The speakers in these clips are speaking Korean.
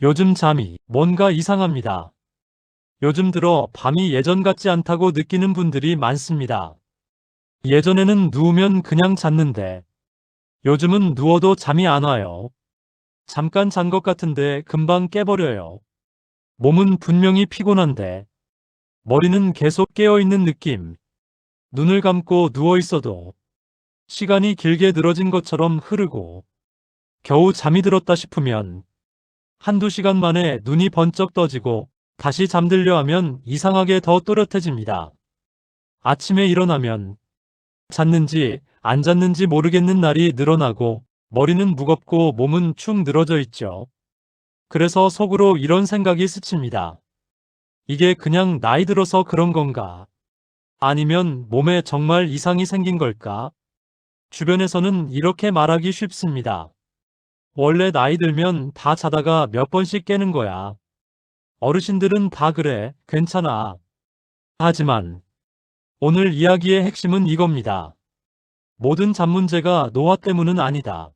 요즘 잠이 뭔가 이상합니다. 요즘 들어 밤이 예전 같지 않다고 느끼는 분들이 많습니다. 예전에는 누우면 그냥 잤는데 요즘은 누워도 잠이 안 와요. 잠깐 잔 것 같은데 금방 깨버려요. 몸은 분명히 피곤한데 머리는 계속 깨어있는 느낌. 눈을 감고 누워 있어도 시간이 길게 늘어진 것처럼 흐르고 겨우 잠이 들었다 싶으면 한두 시간 만에 눈이 번쩍 떠지고 다시 잠들려 하면 이상하게 더 또렷해집니다. 아침에 일어나면 잤는지 안 잤는지 모르겠는 날이 늘어나고 머리는 무겁고 몸은 축 늘어져 있죠. 그래서 속으로 이런 생각이 스칩니다. 이게 그냥 나이 들어서 그런 건가? 아니면 몸에 정말 이상이 생긴 걸까? 주변에서는 이렇게 말하기 쉽습니다. 원래 나이 들면 다 자다가 몇 번씩 깨는 거야. 어르신들은 다 그래, 괜찮아. 하지만 오늘 이야기의 핵심은 이겁니다. 모든 잠 문제가 노화 때문은 아니다.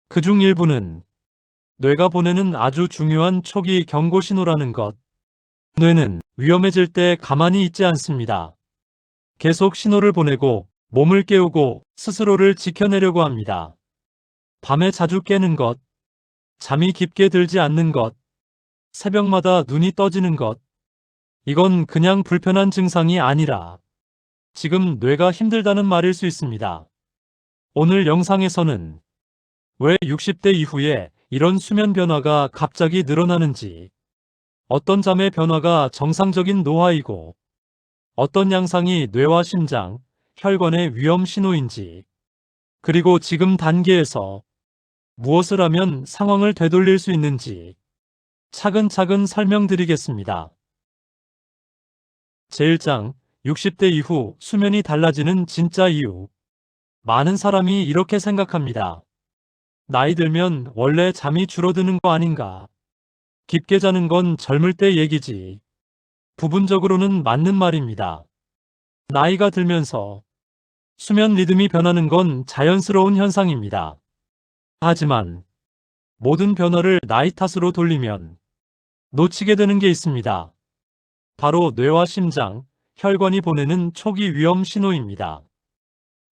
그중 일부는 뇌가 보내는 아주 중요한 초기 경고 신호라는 것. 뇌는 위험해질 때 가만히 있지 않습니다. 계속 신호를 보내고 몸을 깨우고 스스로를 지켜내려고 합니다. 밤에 자주 깨는 것, 잠이 깊게 들지 않는 것, 새벽마다 눈이 떠지는 것. 이건 그냥 불편한 증상이 아니라 지금 뇌가 힘들다는 말일 수 있습니다. 오늘 영상에서는 왜 60대 이후에 이런 수면 변화가 갑자기 늘어나는지, 어떤 잠의 변화가 정상적인 노화이고, 어떤 양상이 뇌와 심장, 혈관의 위험 신호인지, 그리고 지금 단계에서 무엇을 하면 상황을 되돌릴 수 있는지 차근차근 설명드리겠습니다. 제1장, 60대 이후 수면이 달라지는 진짜 이유. 많은 사람이 이렇게 생각합니다. 나이 들면 원래 잠이 줄어드는 거 아닌가? 깊게 자는 건 젊을 때 얘기지. 부분적으로는 맞는 말입니다. 나이가 들면서 수면 리듬이 변하는 건 자연스러운 현상입니다. 하지만 모든 변화를 나이 탓으로 돌리면 놓치게 되는 게 있습니다. 바로 뇌와 심장, 혈관이 보내는 초기 위험 신호입니다.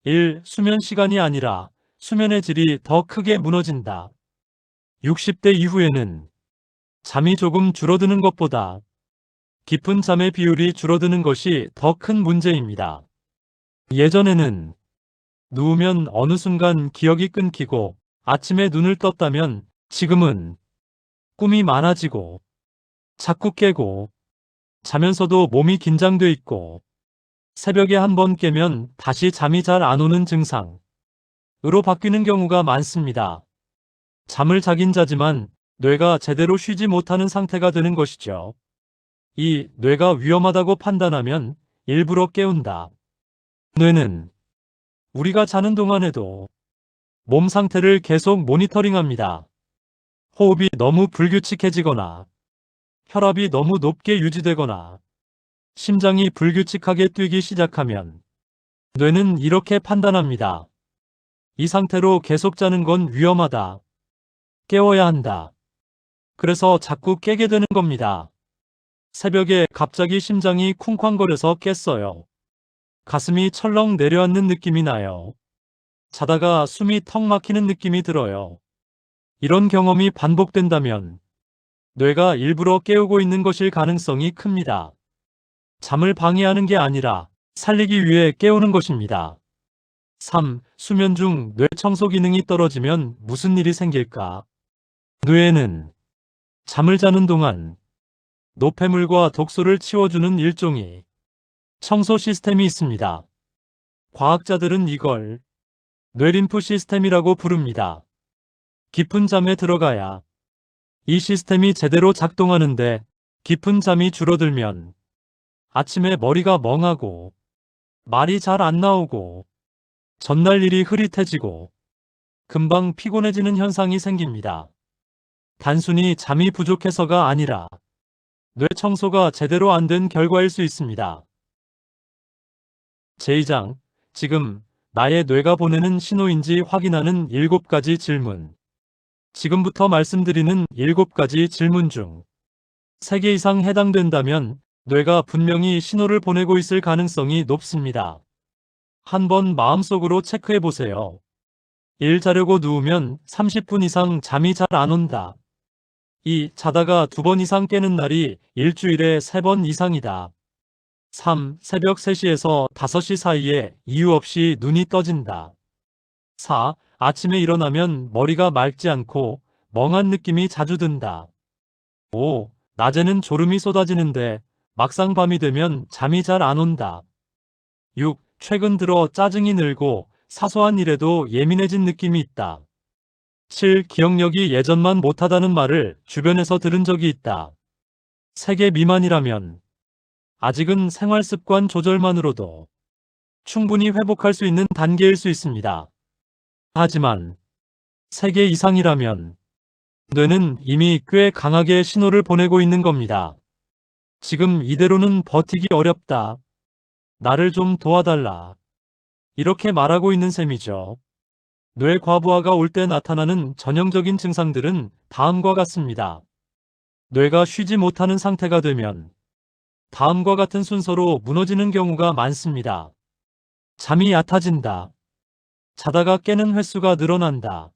1. 수면 시간이 아니라 수면의 질이 더 크게 무너진다. 60대 이후에는 잠이 조금 줄어드는 것보다 깊은 잠의 비율이 줄어드는 것이 더 큰 문제입니다. 예전에는 누우면 어느 순간 기억이 끊기고 아침에 눈을 떴다면 지금은 꿈이 많아지고 자꾸 깨고 자면서도 몸이 긴장돼 있고 새벽에 한 번 깨면 다시 잠이 잘 안 오는 증상으로 바뀌는 경우가 많습니다. 잠을 자긴 자지만 뇌가 제대로 쉬지 못하는 상태가 되는 것이죠. 이 뇌가 위험하다고 판단하면 일부러 깨운다. 뇌는 우리가 자는 동안에도 몸 상태를 계속 모니터링합니다. 호흡이 너무 불규칙해지거나 혈압이 너무 높게 유지되거나 심장이 불규칙하게 뛰기 시작하면 뇌는 이렇게 판단합니다. 이 상태로 계속 자는 건 위험하다. 깨워야 한다. 그래서 자꾸 깨게 되는 겁니다. 새벽에 갑자기 심장이 쿵쾅거려서 깼어요. 가슴이 철렁 내려앉는 느낌이 나요. 자다가 숨이 턱 막히는 느낌이 들어요. 이런 경험이 반복된다면 뇌가 일부러 깨우고 있는 것일 가능성이 큽니다. 잠을 방해하는 게 아니라 살리기 위해 깨우는 것입니다. 3. 수면 중 뇌 청소 기능이 떨어지면 무슨 일이 생길까? 뇌에는 잠을 자는 동안 노폐물과 독소를 치워주는 일종의 청소 시스템이 있습니다. 과학자들은 이걸 뇌림프 시스템이라고 부릅니다. 깊은 잠에 들어가야 이 시스템이 제대로 작동하는데 깊은 잠이 줄어들면 아침에 머리가 멍하고 말이 잘 안 나오고 전날 일이 흐릿해지고 금방 피곤해지는 현상이 생깁니다. 단순히 잠이 부족해서가 아니라 뇌 청소가 제대로 안 된 결과일 수 있습니다. 제2장, 지금 나의 뇌가 보내는 신호인지 확인하는 7가지 질문. 지금부터 말씀드리는 7가지 질문 중 3개 이상 해당된다면 뇌가 분명히 신호를 보내고 있을 가능성이 높습니다. 한번 마음속으로 체크해 보세요. 1. 자려고 누우면 30분 이상 잠이 잘 안 온다. 2. 자다가 2번 이상 깨는 날이 일주일에 3번 이상이다. 3. 새벽 3시에서 5시 사이에 이유 없이 눈이 떠진다. 4. 아침에 일어나면 머리가 맑지 않고 멍한 느낌이 자주 든다. 5. 낮에는 졸음이 쏟아지는데 막상 밤이 되면 잠이 잘 안 온다. 6. 최근 들어 짜증이 늘고 사소한 일에도 예민해진 느낌이 있다. 7. 기억력이 예전만 못하다는 말을 주변에서 들은 적이 있다. 3개 미만이라면 아직은 생활습관 조절만으로도 충분히 회복할 수 있는 단계일 수 있습니다. 하지만 3개 이상이라면 뇌는 이미 꽤 강하게 신호를 보내고 있는 겁니다. 지금 이대로는 버티기 어렵다. 나를 좀 도와달라. 이렇게 말하고 있는 셈이죠. 뇌 과부하가 올 때 나타나는 전형적인 증상들은 다음과 같습니다. 뇌가 쉬지 못하는 상태가 되면 다음과 같은 순서로 무너지는 경우가 많습니다. 잠이 얕아진다. 자다가 깨는 횟수가 늘어난다.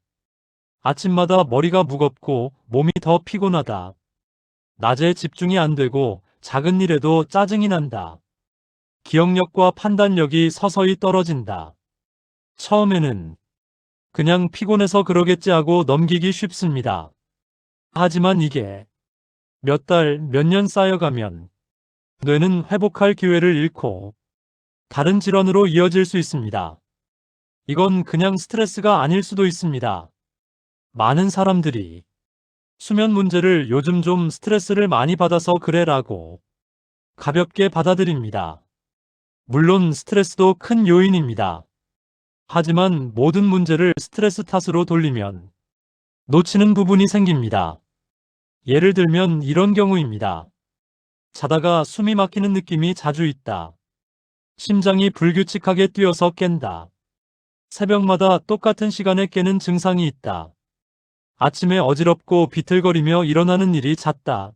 아침마다 머리가 무겁고 몸이 더 피곤하다. 낮에 집중이 안 되고 작은 일에도 짜증이 난다. 기억력과 판단력이 서서히 떨어진다. 처음에는 그냥 피곤해서 그러겠지 하고 넘기기 쉽습니다. 하지만 이게 몇 달, 몇 년 쌓여가면 뇌는 회복할 기회를 잃고 다른 질환으로 이어질 수 있습니다. 이건 그냥 스트레스가 아닐 수도 있습니다. 많은 사람들이 수면 문제를 요즘 좀 스트레스를 많이 받아서 그래라고 가볍게 받아들입니다. 물론 스트레스도 큰 요인입니다. 하지만 모든 문제를 스트레스 탓으로 돌리면 놓치는 부분이 생깁니다. 예를 들면 이런 경우입니다. 자다가 숨이 막히는 느낌이 자주 있다. 심장이 불규칙하게 뛰어서 깬다. 새벽마다 똑같은 시간에 깨는 증상이 있다. 아침에 어지럽고 비틀거리며 일어나는 일이 잦다.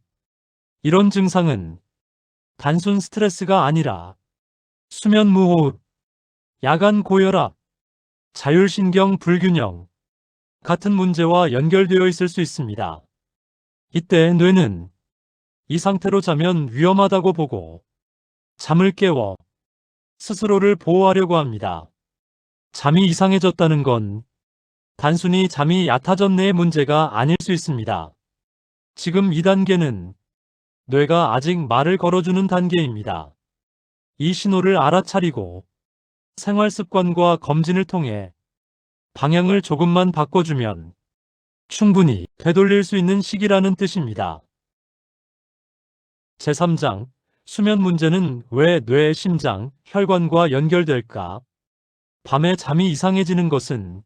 이런 증상은 단순 스트레스가 아니라 수면 무호흡, 야간 고혈압, 자율신경 불균형 같은 문제와 연결되어 있을 수 있습니다. 이때 뇌는 이 상태로 자면 위험하다고 보고 잠을 깨워 스스로를 보호하려고 합니다. 잠이 이상해졌다는 건 단순히 잠이 얕아졌네의 문제가 아닐 수 있습니다. 지금 2단계는 뇌가 아직 말을 걸어주는 단계입니다. 이 신호를 알아차리고 생활 습관과 검진을 통해 방향을 조금만 바꿔주면 충분히 되돌릴 수 있는 시기라는 뜻입니다. 제3장 수면 문제는 왜 뇌, 심장, 혈관과 연결될까? 밤에 잠이 이상해지는 것은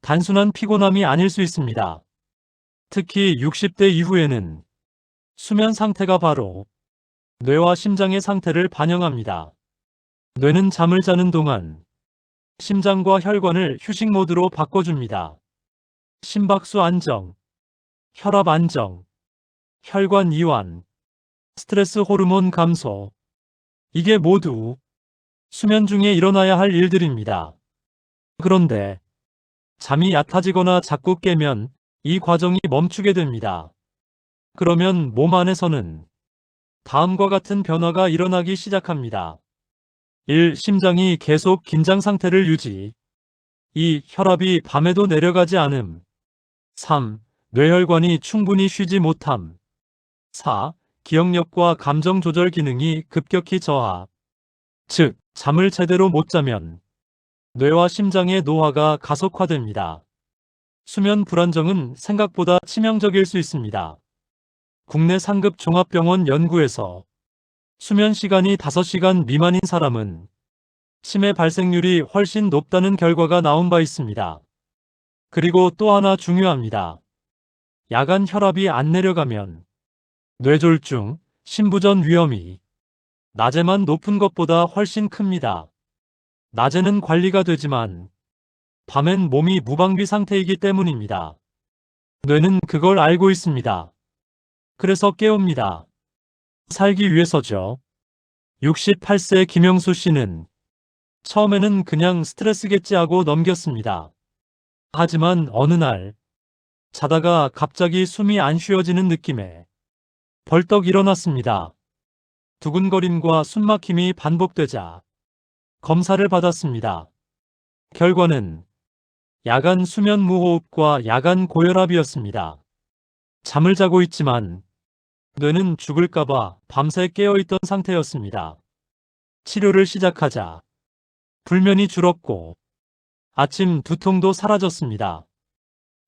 단순한 피곤함이 아닐 수 있습니다. 특히 60대 이후에는 수면 상태가 바로 뇌와 심장의 상태를 반영합니다. 뇌는 잠을 자는 동안 심장과 혈관을 휴식 모드로 바꿔줍니다. 심박수 안정, 혈압 안정, 혈관 이완, 스트레스 호르몬 감소. 이게 모두 수면 중에 일어나야 할 일들입니다. 그런데 잠이 얕아지거나 자꾸 깨면 이 과정이 멈추게 됩니다. 그러면 몸 안에서는 다음과 같은 변화가 일어나기 시작합니다. 1. 심장이 계속 긴장 상태를 유지. 2. 혈압이 밤에도 내려가지 않음. 3. 뇌혈관이 충분히 쉬지 못함. 4. 기억력과 감정 조절 기능이 급격히 저하. 즉, 잠을 제대로 못 자면 뇌와 심장의 노화가 가속화됩니다. 수면 불안정은 생각보다 치명적일 수 있습니다. 국내 상급 종합병원 연구에서 수면 시간이 5시간 미만인 사람은 치매 발생률이 훨씬 높다는 결과가 나온 바 있습니다. 그리고 또 하나 중요합니다. 야간 혈압이 안 내려가면 뇌졸중, 심부전 위험이 낮에만 높은 것보다 훨씬 큽니다. 낮에는 관리가 되지만 밤엔 몸이 무방비 상태이기 때문입니다. 뇌는 그걸 알고 있습니다. 그래서 깨웁니다. 살기 위해서죠. 68세 김영수 씨는 처음에는 그냥 스트레스겠지 하고 넘겼습니다. 하지만 어느 날 자다가 갑자기 숨이 안 쉬어지는 느낌에 벌떡 일어났습니다. 두근거림과 숨막힘이 반복되자 검사를 받았습니다. 결과는 야간 수면 무호흡과 야간 고혈압이었습니다. 잠을 자고 있지만 뇌는 죽을까봐 밤새 깨어있던 상태였습니다. 치료를 시작하자 불면이 줄었고 아침 두통도 사라졌습니다.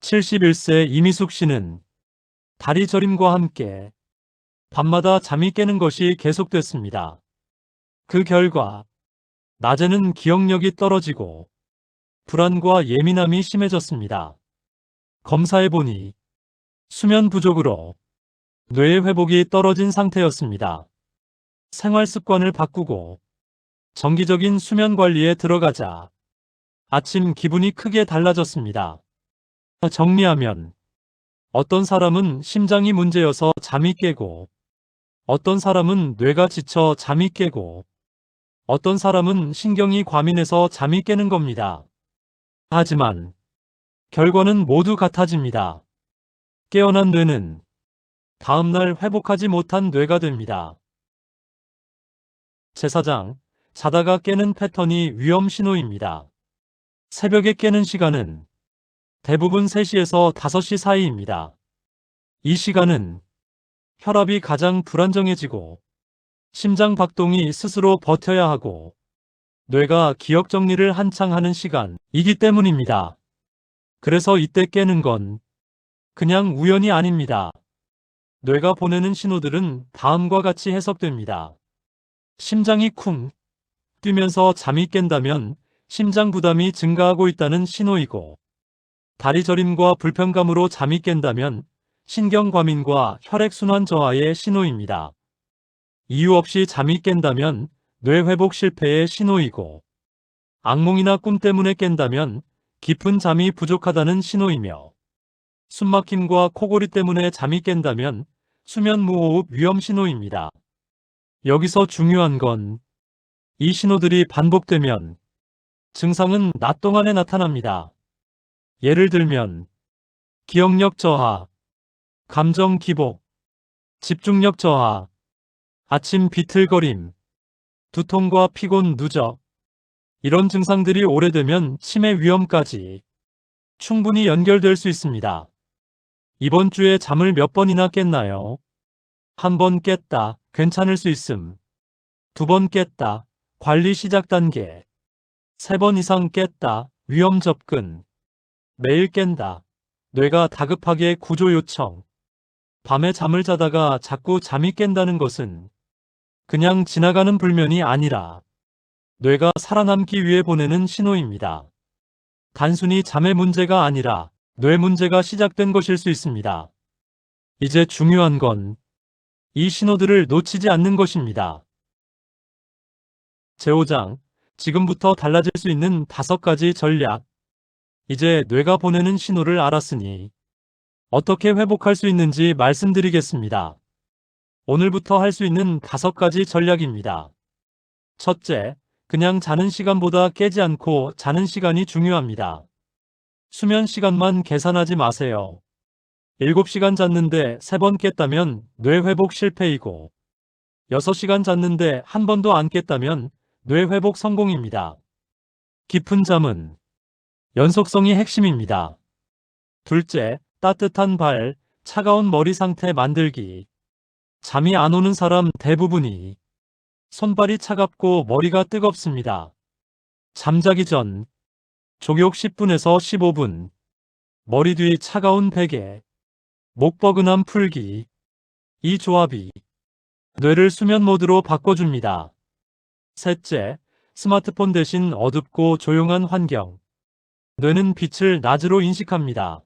71세 이미숙 씨는 다리 저림과 함께 밤마다 잠이 깨는 것이 계속됐습니다. 그 결과 낮에는 기억력이 떨어지고 불안과 예민함이 심해졌습니다. 검사해보니 수면 부족으로 뇌의 회복이 떨어진 상태였습니다. 생활 습관을 바꾸고 정기적인 수면 관리에 들어가자 아침 기분이 크게 달라졌습니다. 정리하면 어떤 사람은 심장이 문제여서 잠이 깨고 어떤 사람은 뇌가 지쳐 잠이 깨고 어떤 사람은 신경이 과민해서 잠이 깨는 겁니다. 하지만 결과는 모두 같아집니다. 깨어난 뇌는 다음날 회복하지 못한 뇌가 됩니다. 제사장, 자다가 깨는 패턴이 위험 신호입니다. 새벽에 깨는 시간은 대부분 3시에서 5시 사이입니다. 이 시간은 혈압이 가장 불안정해지고 심장 박동이 스스로 버텨야 하고 뇌가 기억 정리를 한창 하는 시간이기 때문입니다. 그래서 이때 깨는 건 그냥 우연이 아닙니다. 뇌가 보내는 신호들은 다음과 같이 해석됩니다. 심장이 쿵 뛰면서 잠이 깬다면 심장 부담이 증가하고 있다는 신호이고, 다리 저림과 불편감으로 잠이 깬다면 신경 과민과 혈액순환 저하의 신호입니다. 이유 없이 잠이 깬다면 뇌 회복 실패의 신호이고, 악몽이나 꿈 때문에 깬다면 깊은 잠이 부족하다는 신호이며, 숨막힘과 코골이 때문에 잠이 깬다면 수면 무호흡 위험 신호입니다. 여기서 중요한 건 이 신호들이 반복되면 증상은 낮 동안에 나타납니다. 예를 들면 기억력 저하, 감정 기복, 집중력 저하, 아침 비틀거림, 두통과 피곤 누적, 이런 증상들이 오래되면 치매 위험까지 충분히 연결될 수 있습니다. 이번 주에 잠을 몇 번이나 깼나요? 한 번 깼다, 괜찮을 수 있음. 2번 깼다, 관리 시작 단계. 3번 이상 깼다, 위험 접근. 매일 깬다, 뇌가 다급하게 구조 요청. 밤에 잠을 자다가 자꾸 잠이 깬다는 것은 그냥 지나가는 불면이 아니라 뇌가 살아남기 위해 보내는 신호입니다. 단순히 잠의 문제가 아니라 뇌 문제가 시작된 것일 수 있습니다. 이제 중요한 건 이 신호들을 놓치지 않는 것입니다. 제5장, 지금부터 달라질 수 있는 5가지 전략. 이제 뇌가 보내는 신호를 알았으니 어떻게 회복할 수 있는지 말씀드리겠습니다. 오늘부터 할 수 있는 5가지 전략입니다. 첫째, 그냥 자는 시간보다 깨지 않고 자는 시간이 중요합니다. 수면 시간만 계산하지 마세요. 7시간 잤는데 3번 깼다면 뇌 회복 실패이고, 6시간 잤는데 한 번도 안 깼다면 뇌 회복 성공입니다. 깊은 잠은 연속성이 핵심입니다. 둘째, 따뜻한 발, 차가운 머리 상태 만들기. 잠이 안 오는 사람 대부분이 손발이 차갑고 머리가 뜨겁습니다. 잠자기 전 족욕 10분에서 15분, 머리 뒤 차가운 베개, 목버근함 풀기. 이 조합이 뇌를 수면 모드로 바꿔줍니다. 셋째, 스마트폰 대신 어둡고 조용한 환경. 뇌는 빛을 낮으로 인식합니다.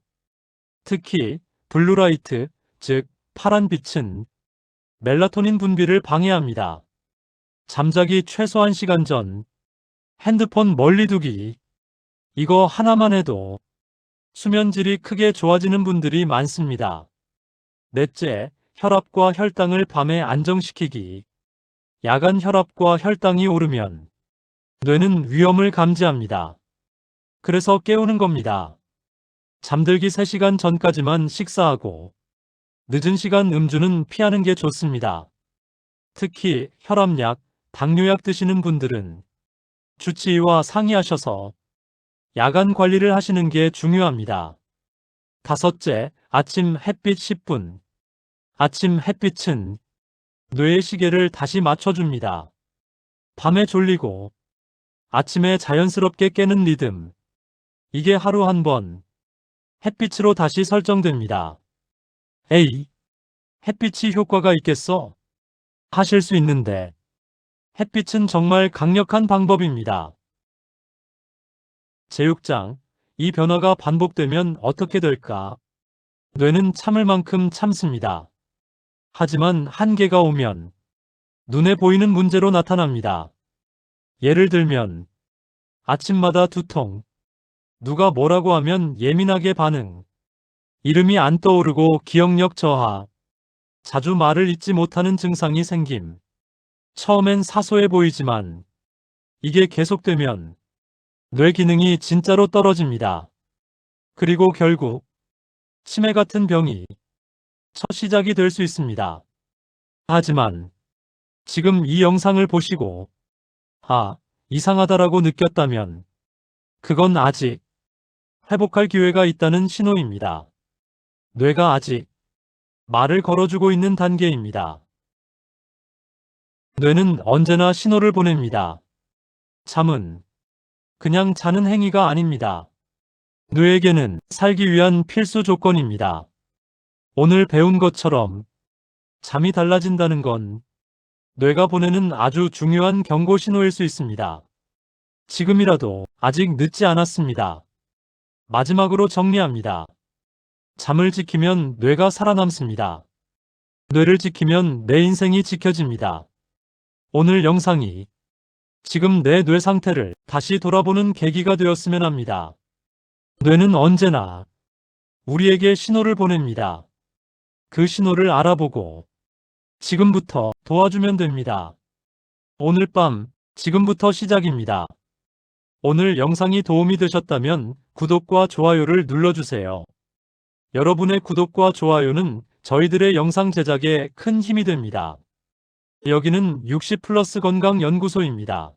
특히 블루라이트, 즉 파란 빛은 멜라토닌 분비를 방해합니다. 잠자기 최소 1시간 전 핸드폰 멀리 두기. 이거 하나만 해도 수면질이 크게 좋아지는 분들이 많습니다. 넷째, 혈압과 혈당을 밤에 안정시키기. 야간 혈압과 혈당이 오르면 뇌는 위험을 감지합니다. 그래서 깨우는 겁니다. 잠들기 3시간 전까지만 식사하고 늦은 시간 음주는 피하는 게 좋습니다. 특히 혈압약, 당뇨약 드시는 분들은 주치의와 상의하셔서 야간 관리를 하시는 게 중요합니다. 다섯째, 아침 햇빛 10분. 아침 햇빛은 뇌의 시계를 다시 맞춰줍니다. 밤에 졸리고 아침에 자연스럽게 깨는 리듬. 이게 하루 한 번 햇빛으로 다시 설정됩니다. 에이, 햇빛이 효과가 있겠어? 하실 수 있는데 햇빛은 정말 강력한 방법입니다. 제6장, 이 변화가 반복되면 어떻게 될까? 뇌는 참을 만큼 참습니다. 하지만 한계가 오면 눈에 보이는 문제로 나타납니다. 예를 들면 아침마다 두통, 누가 뭐라고 하면 예민하게 반응, 이름이 안 떠오르고 기억력 저하, 자주 말을 잇지 못하는 증상이 생김. 처음엔 사소해 보이지만 이게 계속되면 뇌 기능이 진짜로 떨어집니다. 그리고 결국 치매 같은 병이 첫 시작이 될 수 있습니다. 하지만 지금 이 영상을 보시고 이상하다라고 느꼈다면 그건 아직 회복할 기회가 있다는 신호입니다. 뇌가 아직 말을 걸어주고 있는 단계입니다. 뇌는 언제나 신호를 보냅니다. 잠은 그냥 자는 행위가 아닙니다. 뇌에게는 살기 위한 필수 조건입니다. 오늘 배운 것처럼 잠이 달라진다는 건 뇌가 보내는 아주 중요한 경고 신호일 수 있습니다. 지금이라도 아직 늦지 않았습니다. 마지막으로 정리합니다. 잠을 지키면 뇌가 살아남습니다. 뇌를 지키면 내 인생이 지켜집니다. 오늘 영상이 지금 내 뇌 상태를 다시 돌아보는 계기가 되었으면 합니다. 뇌는 언제나 우리에게 신호를 보냅니다. 그 신호를 알아보고 지금부터 도와주면 됩니다. 오늘 밤 지금부터 시작입니다. 오늘 영상이 도움이 되셨다면 구독과 좋아요를 눌러주세요. 여러분의 구독과 좋아요는 저희들의 영상 제작에 큰 힘이 됩니다. 여기는 60+ 건강연구소입니다.